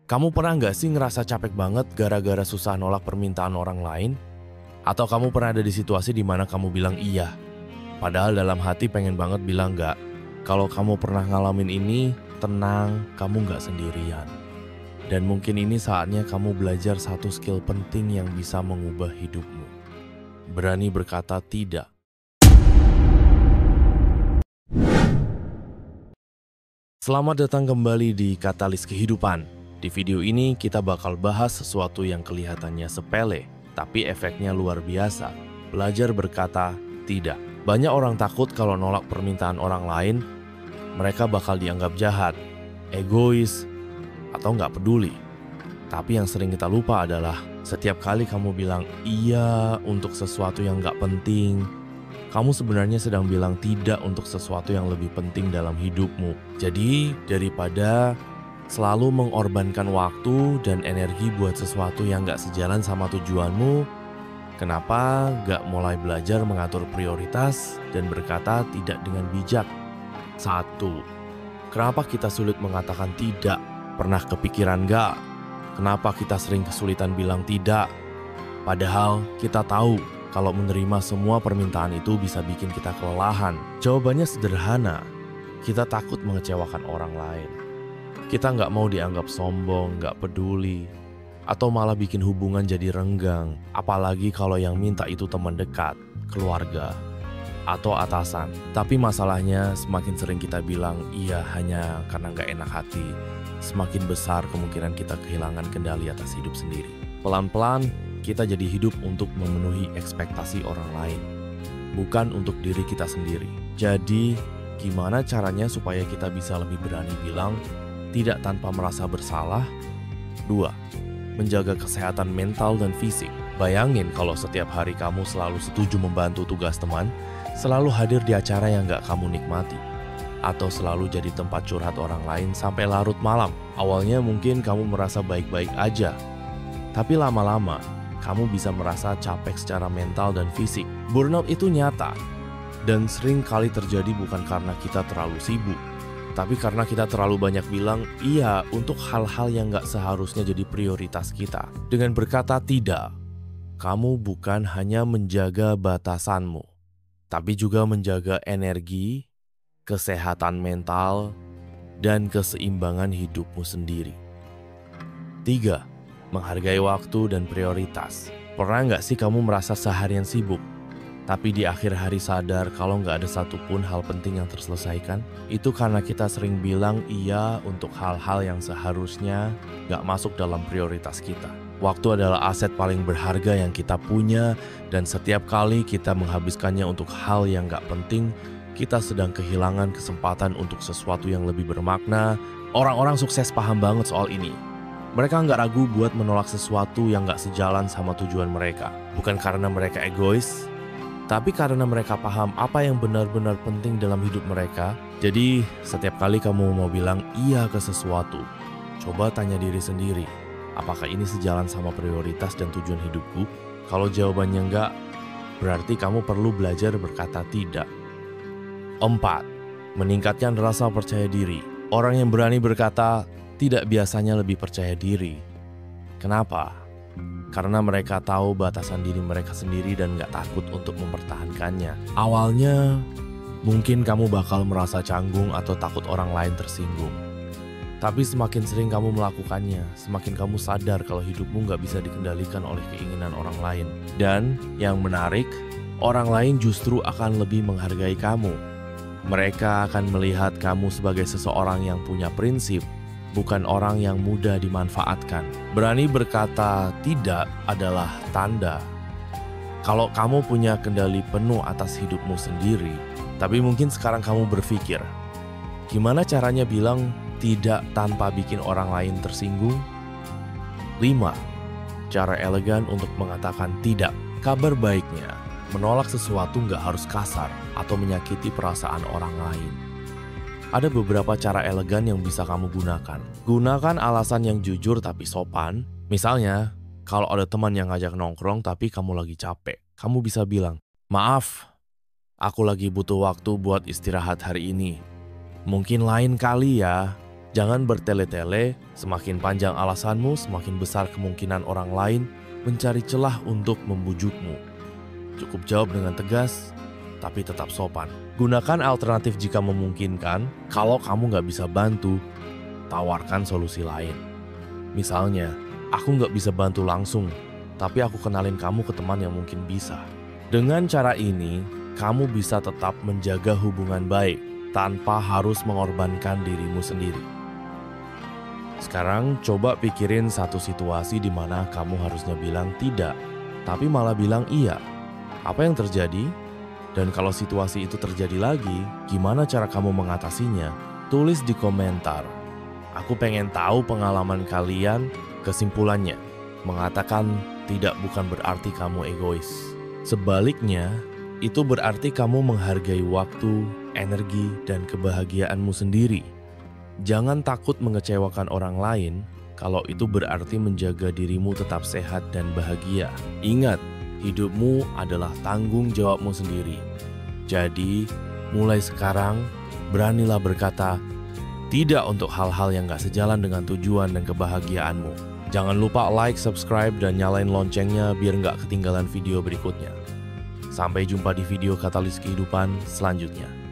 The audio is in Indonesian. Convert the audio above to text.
Kamu pernah nggak sih ngerasa capek banget gara-gara susah nolak permintaan orang lain? Atau kamu pernah ada di situasi di mana kamu bilang iya, padahal dalam hati pengen banget bilang nggak? Kalau kamu pernah ngalamin ini, tenang, kamu nggak sendirian. Dan mungkin ini saatnya kamu belajar satu skill penting yang bisa mengubah hidupmu. Berani berkata tidak. Selamat datang kembali di Katalis Kehidupan. Di video ini kita bakal bahas sesuatu yang kelihatannya sepele, tapi efeknya luar biasa. Belajar berkata tidak. Banyak orang takut kalau nolak permintaan orang lain, mereka bakal dianggap jahat, egois, atau nggak peduli. Tapi yang sering kita lupa adalah setiap kali kamu bilang iya untuk sesuatu yang nggak penting, kamu sebenarnya sedang bilang tidak untuk sesuatu yang lebih penting dalam hidupmu. Jadi daripada selalu mengorbankan waktu dan energi buat sesuatu yang gak sejalan sama tujuanmu, kenapa gak mulai belajar mengatur prioritas dan berkata tidak dengan bijak? 1. Kenapa kita sulit mengatakan tidak? Pernah kepikiran gak? Kenapa kita sering kesulitan bilang tidak? Padahal kita tahu kalau menerima semua permintaan itu bisa bikin kita kelelahan. Jawabannya sederhana, kita takut mengecewakan orang lain. Kita nggak mau dianggap sombong, nggak peduli, atau malah bikin hubungan jadi renggang. Apalagi kalau yang minta itu teman dekat, keluarga, atau atasan. Tapi masalahnya semakin sering kita bilang iya hanya karena nggak enak hati, semakin besar kemungkinan kita kehilangan kendali atas hidup sendiri. Pelan-pelan kita jadi hidup untuk memenuhi ekspektasi orang lain, bukan untuk diri kita sendiri. Jadi gimana caranya supaya kita bisa lebih berani bilang tidak tanpa merasa bersalah? 2. Menjaga kesehatan mental dan fisik. Bayangin kalau setiap hari kamu selalu setuju membantu tugas teman, selalu hadir di acara yang gak kamu nikmati, atau selalu jadi tempat curhat orang lain sampai larut malam. Awalnya mungkin kamu merasa baik-baik aja, tapi lama-lama kamu bisa merasa capek secara mental dan fisik. Burnout itu nyata, dan sering kali terjadi bukan karena kita terlalu sibuk, tapi karena kita terlalu banyak bilang iya untuk hal-hal yang gak seharusnya jadi prioritas kita. Dengan berkata tidak, kamu bukan hanya menjaga batasanmu, tapi juga menjaga energi, kesehatan mental, dan keseimbangan hidupmu sendiri. 3. Menghargai waktu dan prioritas. Pernah gak sih kamu merasa seharian sibuk, tapi di akhir hari sadar kalau nggak ada satupun hal penting yang terselesaikan? Itu karena kita sering bilang iya untuk hal-hal yang seharusnya nggak masuk dalam prioritas kita. Waktu adalah aset paling berharga yang kita punya, dan setiap kali kita menghabiskannya untuk hal yang nggak penting, kita sedang kehilangan kesempatan untuk sesuatu yang lebih bermakna. Orang-orang sukses paham banget soal ini. Mereka nggak ragu buat menolak sesuatu yang nggak sejalan sama tujuan mereka. Bukan karena mereka egois, tapi karena mereka paham apa yang benar-benar penting dalam hidup mereka. Jadi setiap kali kamu mau bilang iya ke sesuatu, coba tanya diri sendiri, apakah ini sejalan sama prioritas dan tujuan hidupku? Kalau jawabannya enggak, berarti kamu perlu belajar berkata tidak. 4. Meningkatkan rasa percaya diri. Orang yang berani berkata tidak biasanya lebih percaya diri. Kenapa? Karena mereka tahu batasan diri mereka sendiri dan gak takut untuk mempertahankannya. Awalnya, mungkin kamu bakal merasa canggung atau takut orang lain tersinggung. Tapi semakin sering kamu melakukannya, semakin kamu sadar kalau hidupmu gak bisa dikendalikan oleh keinginan orang lain. Dan yang menarik, orang lain justru akan lebih menghargai kamu. Mereka akan melihat kamu sebagai seseorang yang punya prinsip, bukan orang yang mudah dimanfaatkan. Berani berkata tidak adalah tanda kalau kamu punya kendali penuh atas hidupmu sendiri. Tapi mungkin sekarang kamu berpikir, gimana caranya bilang tidak tanpa bikin orang lain tersinggung? 5. Cara elegan untuk mengatakan tidak. Kabar baiknya, menolak sesuatu nggak harus kasar atau menyakiti perasaan orang lain. Ada beberapa cara elegan yang bisa kamu gunakan. Gunakan alasan yang jujur tapi sopan. Misalnya, kalau ada teman yang ngajak nongkrong tapi kamu lagi capek, kamu bisa bilang, "Maaf, aku lagi butuh waktu buat istirahat hari ini. Mungkin lain kali ya." Jangan bertele-tele, semakin panjang alasanmu, semakin besar kemungkinan orang lain mencari celah untuk membujukmu. Cukup jawab dengan tegas, tapi tetap sopan. Gunakan alternatif jika memungkinkan. Kalau kamu nggak bisa bantu, tawarkan solusi lain. Misalnya, aku nggak bisa bantu langsung, tapi aku kenalin kamu ke teman yang mungkin bisa. Dengan cara ini, kamu bisa tetap menjaga hubungan baik tanpa harus mengorbankan dirimu sendiri. Sekarang coba pikirin satu situasi di mana kamu harusnya bilang tidak, tapi malah bilang iya. Apa yang terjadi? Dan kalau situasi itu terjadi lagi, gimana cara kamu mengatasinya? Tulis di komentar. Aku pengen tahu pengalaman kalian. Kesimpulannya, mengatakan tidak bukan berarti kamu egois. Sebaliknya, itu berarti kamu menghargai waktu, energi, dan kebahagiaanmu sendiri. Jangan takut mengecewakan orang lain kalau itu berarti menjaga dirimu tetap sehat dan bahagia. Ingat, hidupmu adalah tanggung jawabmu sendiri. Jadi, mulai sekarang, beranilah berkata tidak untuk hal-hal yang gak sejalan dengan tujuan dan kebahagiaanmu. Jangan lupa like, subscribe, dan nyalain loncengnya biar gak ketinggalan video berikutnya. Sampai jumpa di video Katalis Kehidupan selanjutnya.